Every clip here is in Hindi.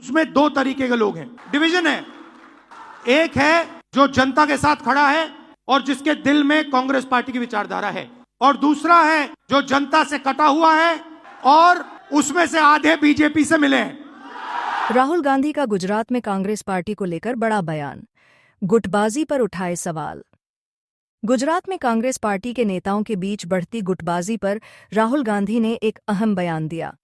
उसमें दो तरीके के लोग हैं, डिवीजन है। एक है जो जनता के साथ खड़ा है और जिसके दिल में कांग्रेस पार्टी की विचारधारा है, और दूसरा है जो जनता से कटा हुआ है और उसमें से आधे बीजेपी से मिले हैं। राहुल गांधी का गुजरात में कांग्रेस पार्टी को लेकर बड़ा बयान, गुटबाजी पर उठाए सवाल। गुजरात में कांग्रेस पार्टी के नेताओं के बीच बढ़ती गुटबाजी पर राहुल गांधी ने एक अहम बयान दिया।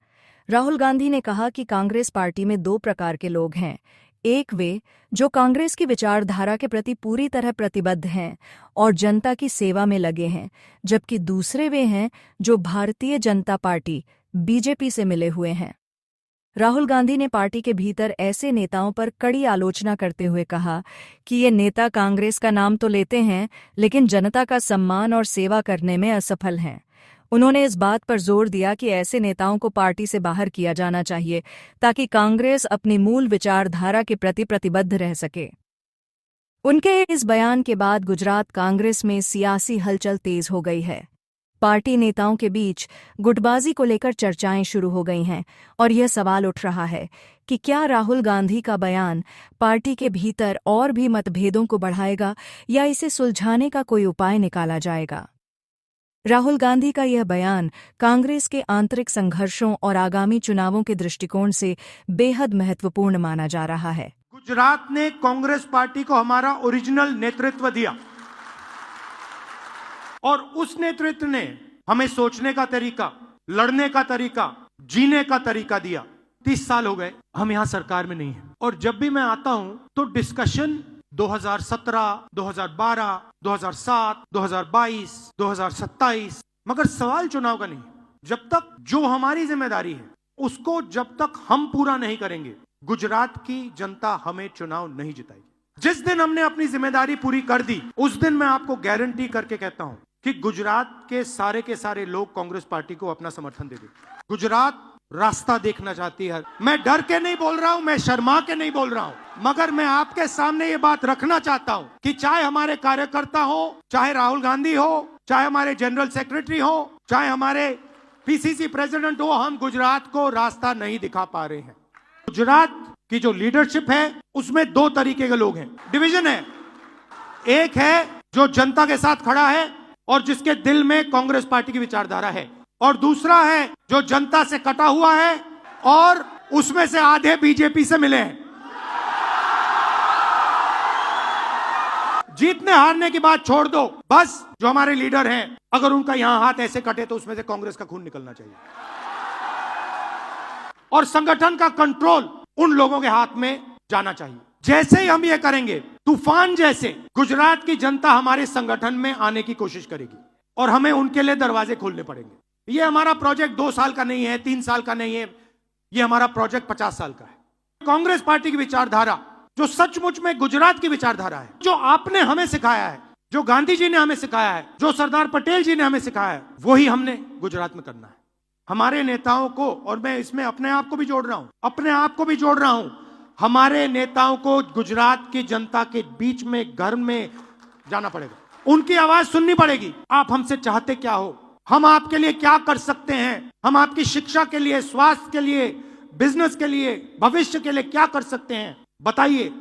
राहुल गांधी ने कहा कि कांग्रेस पार्टी में दो प्रकार के लोग हैं, एक वे जो कांग्रेस की विचारधारा के प्रति पूरी तरह प्रतिबद्ध हैं और जनता की सेवा में लगे हैं, जबकि दूसरे वे हैं जो भारतीय जनता पार्टी बीजेपी से मिले हुए हैं। राहुल गांधी ने पार्टी के भीतर ऐसे नेताओं पर कड़ी आलोचना करते हुए कहा कि ये नेता कांग्रेस का नाम तो लेते हैं लेकिन जनता का सम्मान और सेवा करने में असफल हैं। उन्होंने इस बात पर जोर दिया कि ऐसे नेताओं को पार्टी से बाहर किया जाना चाहिए ताकि कांग्रेस अपनी मूल विचारधारा के प्रति प्रतिबद्ध रह सके। उनके इस बयान के बाद गुजरात कांग्रेस में सियासी हलचल तेज हो गई है। पार्टी नेताओं के बीच गुटबाजी को लेकर चर्चाएं शुरू हो गई हैं और यह सवाल उठ रहा है कि क्या राहुल गांधी का बयान पार्टी के भीतर और भी मतभेदों को बढ़ाएगा या इसे सुलझाने का कोई उपाय निकाला जाएगा। राहुल गांधी का यह बयान कांग्रेस के आंतरिक संघर्षों और आगामी चुनावों के दृष्टिकोण से बेहद महत्वपूर्ण माना जा रहा है। गुजरात ने कांग्रेस पार्टी को हमारा ओरिजिनल नेतृत्व दिया और उस नेतृत्व ने हमें सोचने का तरीका, लड़ने का तरीका, जीने का तरीका दिया। 30 साल हो गए, हम यहां सरकार में नहीं हैं और जब भी मैं आता हूं तो डिस्कशन 2017, 2012, 2007, 2022, 2027, मगर सवाल चुनाव का नहीं। जब तक जो हमारी जिम्मेदारी है उसको जब तक हम पूरा नहीं करेंगे, गुजरात की जनता हमें चुनाव नहीं जिताएगी। जिस दिन हमने अपनी जिम्मेदारी पूरी कर दी, उस दिन मैं आपको गारंटी करके कहता हूं कि गुजरात के सारे लोग कांग्रेस पार्टी को अपना समर्थन दे देंगे। गुजरात रास्ता देखना चाहती है। मैं डर के नहीं बोल रहा हूं, मैं शर्मा के नहीं बोल रहा हूं, मगर मैं आपके सामने ये बात रखना चाहता हूं कि चाहे हमारे कार्यकर्ता हो, चाहे राहुल गांधी हो, चाहे हमारे जनरल सेक्रेटरी हो, चाहे हमारे पीसीसी प्रेसिडेंट हो, हम गुजरात को रास्ता नहीं दिखा पा रहे हैं। गुजरात की जो लीडरशिप है उसमें दो तरीके के लोग हैं, डिवीजन है। एक है जो जनता के साथ खड़ा है और जिसके दिल में कांग्रेस पार्टी की विचारधारा है, और दूसरा है जो जनता से कटा हुआ है और उसमें से आधे बीजेपी से मिले हैं। जीतने हारने की बात छोड़ दो, बस जो हमारे लीडर हैं अगर उनका यहां हाथ ऐसे कटे तो उसमें से कांग्रेस का खून निकलना चाहिए और संगठन का कंट्रोल उन लोगों के हाथ में जाना चाहिए। जैसे ही हम ये करेंगे, तूफान जैसे गुजरात की जनता हमारे संगठन में आने की कोशिश करेगी और हमें उनके लिए दरवाजे खोलने पड़ेंगे। ये हमारा प्रोजेक्ट 2 साल का नहीं है, 3 साल का नहीं है, ये हमारा प्रोजेक्ट 50 साल का है। कांग्रेस पार्टी की विचारधारा जो सचमुच में गुजरात की विचारधारा है, जो आपने हमें सिखाया है, जो गांधी जी ने हमें सिखाया है, जो सरदार पटेल जी ने हमें सिखाया है, वही हमने गुजरात में करना है। हमारे नेताओं को, और मैं इसमें अपने आप को भी जोड़ रहा हूं, हमारे नेताओं को गुजरात की जनता के बीच में, घर में जाना पड़ेगा, उनकी आवाज सुननी पड़ेगी। आप हमसे चाहते क्या हो, हम आपके लिए क्या कर सकते हैं, हम आपकी शिक्षा के लिए, स्वास्थ्य के लिए, बिजनेस के लिए, भविष्य के लिए क्या कर सकते हैं, बताइए।